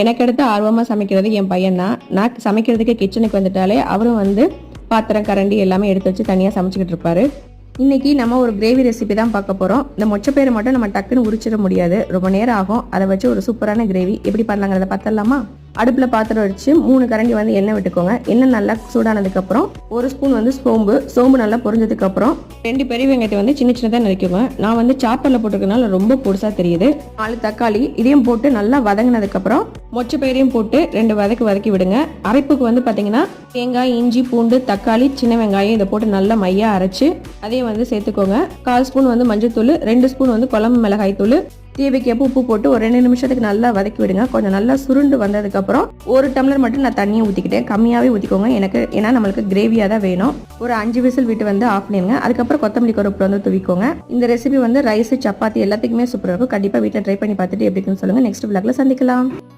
எனக்கு அடுத்து ஆர்வமாக சமைக்கிறது என் பையன் தான். நான் சமைக்கிறதுக்கு கிச்சனுக்கு வந்துட்டாலே அவரும் வந்து பாத்திரம் கரண்டி எல்லாமே எடுத்து வச்சு தனியாக சமைச்சிக்கிட்டு இருப்பாரு. இன்னைக்கு நம்ம ஒரு கிரேவி ரெசிபி தான் பார்க்க போகிறோம். இந்த மொச்சப்பயிரை மட்டும் நம்ம டக்குன்னு உரிச்சிட முடியாது, ரொம்ப நேரம் ஆகும். அதை வச்சு ஒரு சூப்பரான கிரேவி எப்படி பண்ணலாங்கிறத பார்த்துடலாமா? அடுப்பில் பாத்திரம் வச்சு 3 கரண்டி வந்து எண்ணெய் விட்டுக்கோங்க. எண்ணெய் நல்லா சூடானதுக்கப்புறம் 1 ஸ்பூன் வந்து சோம்பு நல்லா பொரிஞ்சதுக்கப்புறம் 2 பெரிய வெங்காயத்தை வந்து சின்ன சின்னதாக நறுக்குங்க. நான் வந்து சாப்பரில் போட்டிருக்கனால ரொம்ப பொடிசாக தெரியுது. 4 தக்காளி இதையும் போட்டு நல்லா வதங்கினதுக்கப்புறம் மொச்சப்பயிரையும் போட்டு 2 வதக்கி விடுங்க. அரைப்புக்கு வந்து பார்த்தீங்கன்னா தேங்காய், இஞ்சி, பூண்டு, தக்காளி, சின்ன வெங்காயம் இதை போட்டு நல்லா மையாக அரைச்சு அதையும் வந்து சேர்த்துக்கோங்க. 1/4 ஸ்பூன் வந்து மஞ்சள் தூள், 2 ஸ்பூன் வந்து குழம்பு மிளகாய் தூள், தேவைக்கேற்ப உப்பு போட்டு ஒரு 2 நிமிஷத்துக்கு நல்லா வதக்கி விடுங்க. கொஞ்சம் நல்லா சுருண்டு வந்ததுக்கப்புறம் 1 டம்ளர் மட்டும் நான் தண்ணியை ஊற்றிக்கிட்டேன். கம்மியாகவே ஊற்றிக்கோங்க, ஏன்னா நம்மளுக்கு கிரேவியாக தான் வேணும். ஒரு 5 விசில் விட்டு வந்து ஆஃப் பண்ணிடுங்க. அதுக்கப்புறம் கொத்தமல்லி கருவேப்பிலை வந்து தூவிக்கோங்க. இந்த ரெசிபி வந்து ரைஸ், சப்பாத்தி எல்லாத்துக்குமே சூப்பராக இருக்கும். கண்டிப்பாக வீட்டில் ட்ரை பண்ணி பார்த்துட்டு எப்படி இருக்குன்னு சொல்லுங்கள். நெக்ஸ்ட் விளாக்ல சந்திக்கலாம்.